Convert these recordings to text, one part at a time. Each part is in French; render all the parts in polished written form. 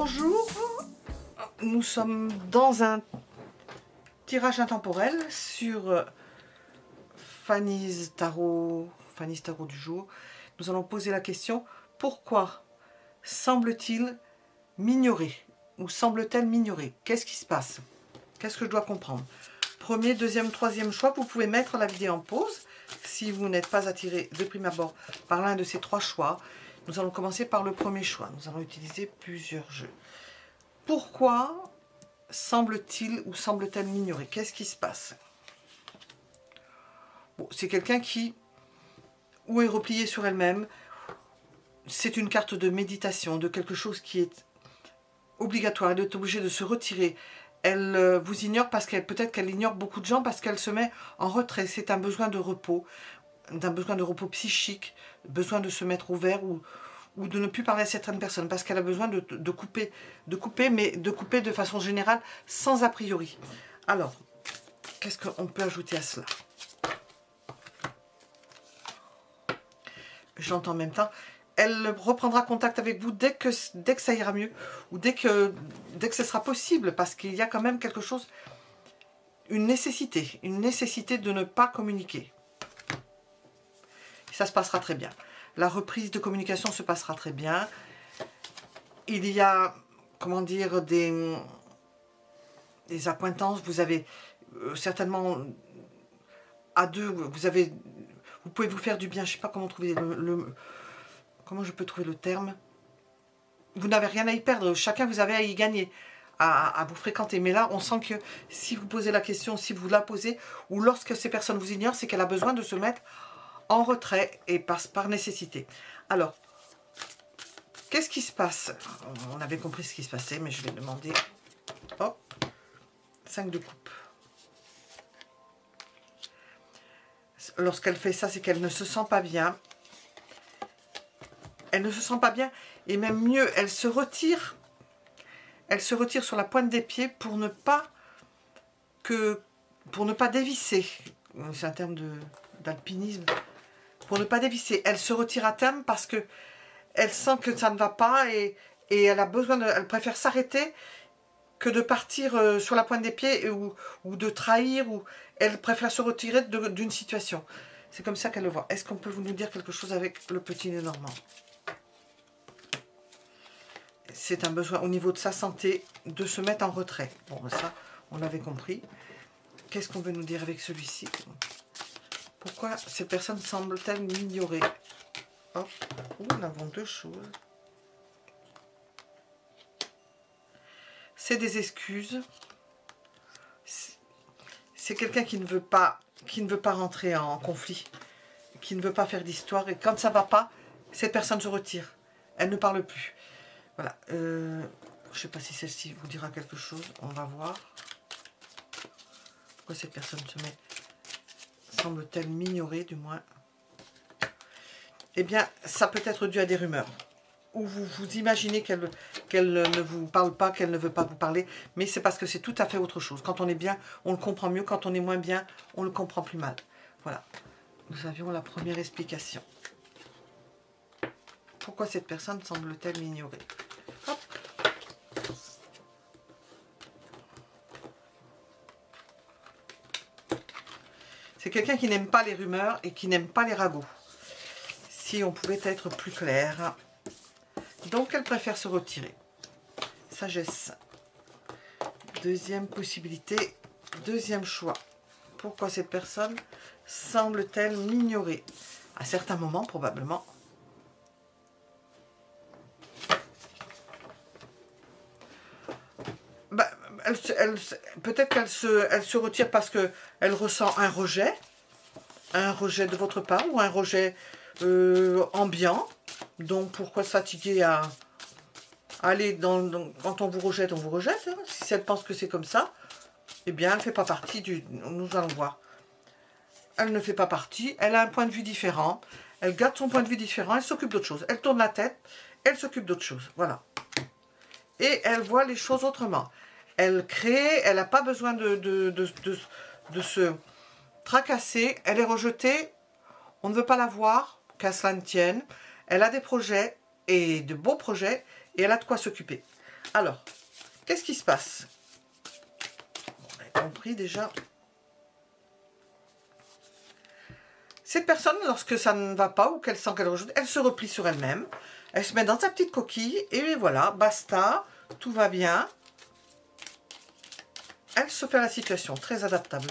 Bonjour, nous sommes dans un tirage intemporel sur Fanny's Tarot du jour. Nous allons poser la question: pourquoi semble-t-il m'ignorer ou semble-t-elle m'ignorer? Qu'est-ce qui se passe? Qu'est-ce que je dois comprendre? Premier, deuxième, troisième choix, vous pouvez mettre la vidéo en pause si vous n'êtes pas attiré de prime abord par l'un de ces trois choix. Nous allons commencer par le premier choix. Nous allons utiliser plusieurs jeux. Pourquoi semble-t-il ou semble-t-elle m'ignorer? Qu'est-ce qui se passe? Bon, c'est quelqu'un qui ou est replié sur elle-même. C'est une carte de méditation, de quelque chose qui est obligatoire. Elle est obligée de se retirer. Elle vous ignore parce qu'elle peut-être qu'elle ignore beaucoup de gens parce qu'elle se met en retrait. C'est un besoin de repos, d'un besoin de repos psychique, besoin de se mettre ouvert ou de ne plus parler à certaines personnes parce qu'elle a besoin de couper, mais de couper de façon générale sans a priori. Alors, qu'est-ce qu'on peut ajouter à cela? J'entends en même temps. Elle reprendra contact avec vous dès que ça ira mieux ou dès que ce sera possible parce qu'il y a quand même quelque chose, une nécessité de ne pas communiquer. Ça se passera très bien. La reprise de communication se passera très bien. Il y a, comment dire, des accointances. Vous avez certainement à deux, vous pouvez vous faire du bien. Je ne sais pas comment trouver comment je peux trouver le terme. Vous n'avez rien à y perdre. Chacun, vous avez à y gagner, à vous fréquenter. Mais là, on sent que si vous posez la question, si vous la posez, ou lorsque ces personnes vous ignorent, c'est qu'elle a besoin de se mettre en retrait et par nécessité. Alors, qu'est-ce qui se passe? On avait compris ce qui se passait, mais je vais demander... Hop, 5 de coupe. Lorsqu'elle fait ça, c'est qu'elle ne se sent pas bien. Elle ne se sent pas bien, et même mieux, elle se retire sur la pointe des pieds pour ne pas dévisser. C'est un terme d'alpinisme. Pour ne pas dévisser, elle se retire à terme parce que elle sent que ça ne va pas et elle a besoin elle préfère s'arrêter que de partir sur la pointe des pieds ou de trahir, ou elle préfère se retirer d'une situation. C'est comme ça qu'elle le voit. Est-ce qu'on peut vous nous dire quelque chose avec le petit Lénormand? C'est un besoin au niveau de sa santé de se mettre en retrait. Bon, ça, on l'avait compris. Qu'est-ce qu'on veut nous dire avec celui-ci? Pourquoi cette personne semble-t-elle m'ignorer? Hop, nous avons deux choses. C'est des excuses. C'est quelqu'un qui ne veut pas rentrer en conflit, qui ne veut pas faire d'histoire. Et quand ça ne va pas, cette personne se retire. Elle ne parle plus. Voilà. Je ne sais pas si celle-ci vous dira quelque chose. On va voir. Pourquoi cette personne se met... semble-t-elle m'ignorer, du moins? Eh bien, ça peut être dû à des rumeurs. Ou vous imaginez qu'elle ne vous parle pas, qu'elle ne veut pas vous parler. Mais c'est parce que c'est tout à fait autre chose. Quand on est bien, on le comprend mieux. Quand on est moins bien, on le comprend plus mal. Voilà. Nous avions la première explication. Pourquoi cette personne semble-t-elle m'ignorer? Hop. C'est quelqu'un qui n'aime pas les rumeurs et qui n'aime pas les ragots. Si on pouvait être plus clair. Donc, elle préfère se retirer. Sagesse. Deuxième possibilité. Deuxième choix. Pourquoi cette personne semble-t-elle m'ignorer? À certains moments, probablement. Peut-être qu'elle se retire parce qu'elle ressent un rejet de votre part ou un rejet ambiant. Donc pourquoi se fatiguer à aller quand on vous rejette, hein. Si elle pense que c'est comme ça, eh bien elle ne fait pas partie nous allons voir. Elle ne fait pas partie, elle a un point de vue différent, elle garde son point de vue différent, elle s'occupe d'autre chose. Elle tourne la tête, elle s'occupe d'autre chose. Voilà. Et elle voit les choses autrement. Elle crée, elle n'a pas besoin de se tracasser. Elle est rejetée, on ne veut pas la voir, qu'à cela ne tienne. Elle a des projets, et de beaux projets, et elle a de quoi s'occuper. Alors, qu'est-ce qui se passe? On a compris déjà. Cette personne, lorsque ça ne va pas ou qu'elle sent qu'elle rejoue, elle se replie sur elle-même. Elle se met dans sa petite coquille et voilà, basta, tout va bien. Elle se fait à la situation, très adaptable.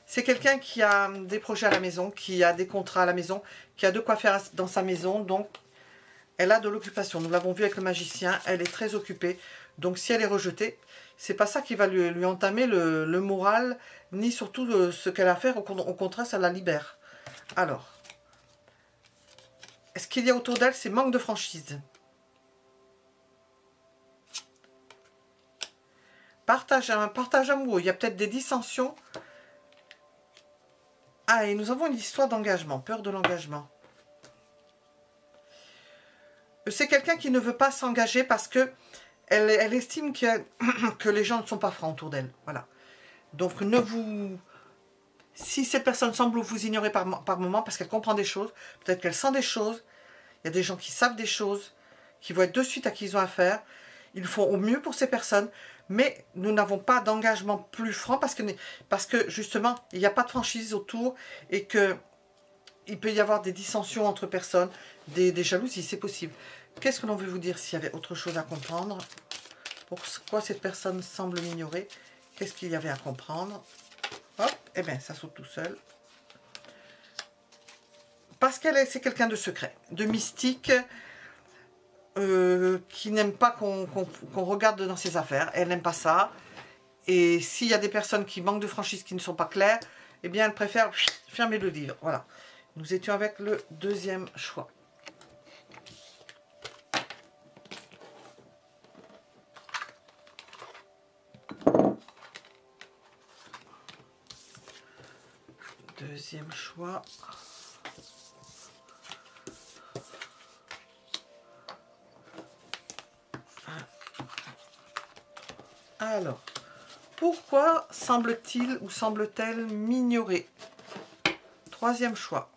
C'est quelqu'un qui a des projets à la maison, qui a des contrats à la maison, qui a de quoi faire dans sa maison, donc elle a de l'occupation. Nous l'avons vu avec le magicien, elle est très occupée. Donc si elle est rejetée, c'est pas ça qui va lui entamer le moral, ni surtout ce qu'elle a à faire, au contraire, ça la libère. Alors, ce qu'il y a autour d'elle, c'est manque de franchise. Un partage amoureux, il y a peut-être des dissensions. Ah, et nous avons une histoire d'engagement, peur de l'engagement. C'est quelqu'un qui ne veut pas s'engager parce que elle estime que les gens ne sont pas francs autour d'elle. Voilà. Donc, si cette personne semble vous ignorer par moment parce qu'elle comprend des choses, peut-être qu'elle sent des choses, il y a des gens qui savent des choses, qui voient de suite à qui ils ont affaire. Ils font au mieux pour ces personnes, mais nous n'avons pas d'engagement plus franc parce que justement, il n'y a pas de franchise autour et qu'il peut y avoir des dissensions entre personnes, des jalousies, c'est possible. Qu'est-ce que l'on veut vous dire s'il y avait autre chose à comprendre? Pourquoi cette personne semble m'ignorer? Qu'est-ce qu'il y avait à comprendre? Hop, et bien ça saute tout seul. Parce c'est quelqu'un de secret, de mystique, qui n'aime pas qu'on regarde dans ses affaires. Elle n'aime pas ça. Et s'il y a des personnes qui manquent de franchise, qui ne sont pas claires, eh bien elle préfère fermer le livre. Voilà. Nous étions avec le deuxième choix. Deuxième choix. Alors, pourquoi semble-t-il ou semble-t-elle m'ignorer? Troisième choix.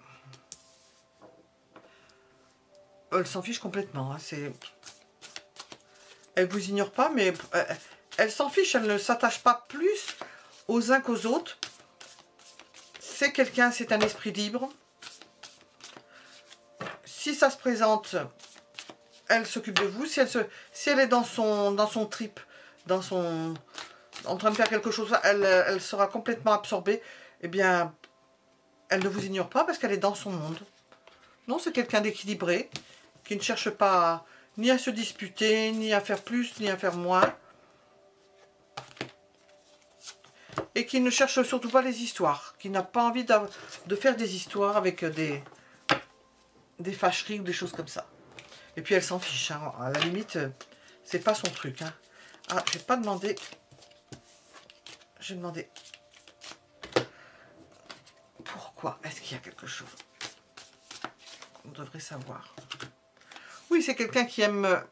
Elle s'en fiche complètement. Hein, elle vous ignore pas, mais elle s'en fiche. Elle ne s'attache pas plus aux uns qu'aux autres. C'est quelqu'un, c'est un esprit libre. Si ça se présente, elle s'occupe de vous. Si elle est dans son trip, en train de faire quelque chose, elle sera complètement absorbée. Eh bien, elle ne vous ignore pas parce qu'elle est dans son monde. Non, c'est quelqu'un d'équilibré, qui ne cherche pas ni à se disputer, ni à faire plus, ni à faire moins. Et qui ne cherche surtout pas les histoires, qui n'a pas envie de faire des histoires avec des fâcheries ou des choses comme ça. Et puis elle s'en fiche, hein. À la limite, c'est pas son truc. Hein. Ah, je vais pas demander. Je vais demander. Pourquoi est-ce qu'il y a quelque chose? On devrait savoir. Oui, c'est quelqu'un qui aime,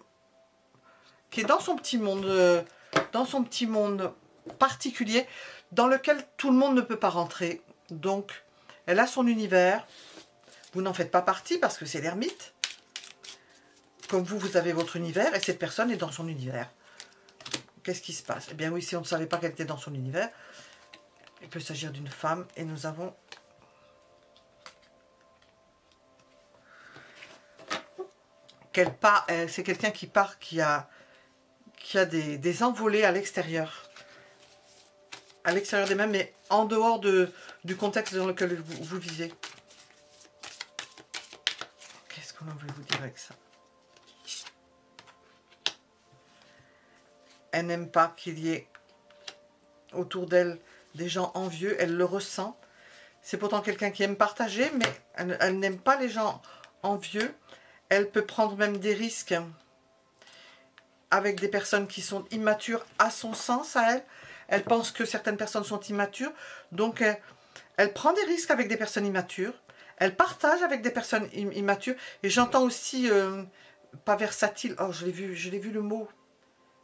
qui est dans son petit monde particulier, dans lequel tout le monde ne peut pas rentrer. Donc, elle a son univers. Vous n'en faites pas partie parce que c'est l'ermite. Comme vous avez votre univers et cette personne est dans son univers. Qu'est-ce qui se passe? Eh bien oui, si on ne savait pas qu'elle était dans son univers, il peut s'agir d'une femme et nous avons... c'est quelqu'un qui part, qui a des envolées à l'extérieur. À l'extérieur des mêmes, mais en dehors du contexte dans lequel vous vivez. Qu'est-ce qu'on veut vous dire avec ça? Elle n'aime pas qu'il y ait autour d'elle des gens envieux. Elle le ressent. C'est pourtant quelqu'un qui aime partager, mais elle n'aime pas les gens envieux. Elle peut prendre même des risques avec des personnes qui sont immatures à son sens, à elle. Elle pense que certaines personnes sont immatures. Donc, elle prend des risques avec des personnes immatures. Elle partage avec des personnes immatures. Et j'entends aussi, pas versatile. Oh, je l'ai vu le mot.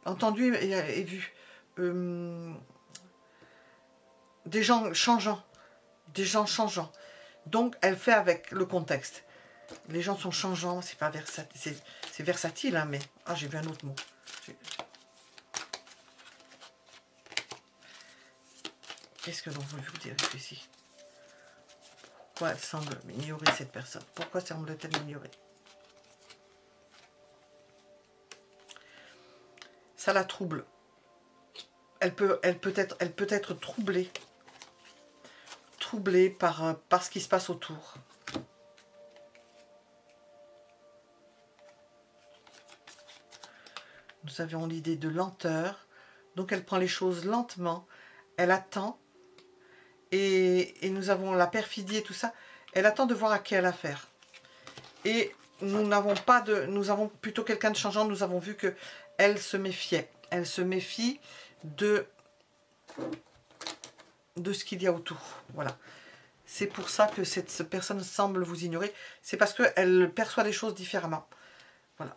Entendu et vu. Des gens changeants. Des gens changeants. Donc, elle fait avec le contexte. Les gens sont changeants, c'est pas versatile. C'est versatile, hein, mais... Ah, j'ai vu un autre mot. Qu'est-ce que l'on veut vous dire ici? Pourquoi elle semble ignorer cette personne? Pourquoi semble-t-elle m'ignorer? Ça la trouble. Elle peut être troublée. Troublée par ce qui se passe autour. Nous avions l'idée de lenteur. Donc elle prend les choses lentement. Elle attend. Et nous avons la perfidie et tout ça. Elle attend de voir à qui elle a affaire. Et nous n'avons pas de... Nous avons plutôt quelqu'un de changeant. Nous avons vu que elle se méfiait. Elle se méfie de ce qu'il y a autour. Voilà. C'est pour ça que cette personne semble vous ignorer. C'est parce qu'elle perçoit les choses différemment. Voilà.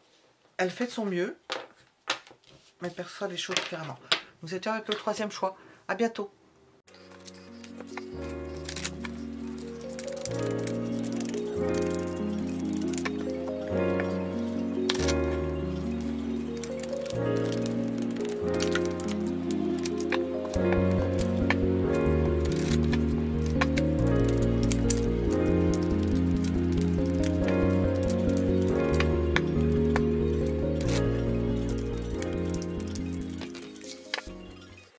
Elle fait de son mieux, mais elle perçoit les choses différemment. Nous étions avec le troisième choix. À bientôt.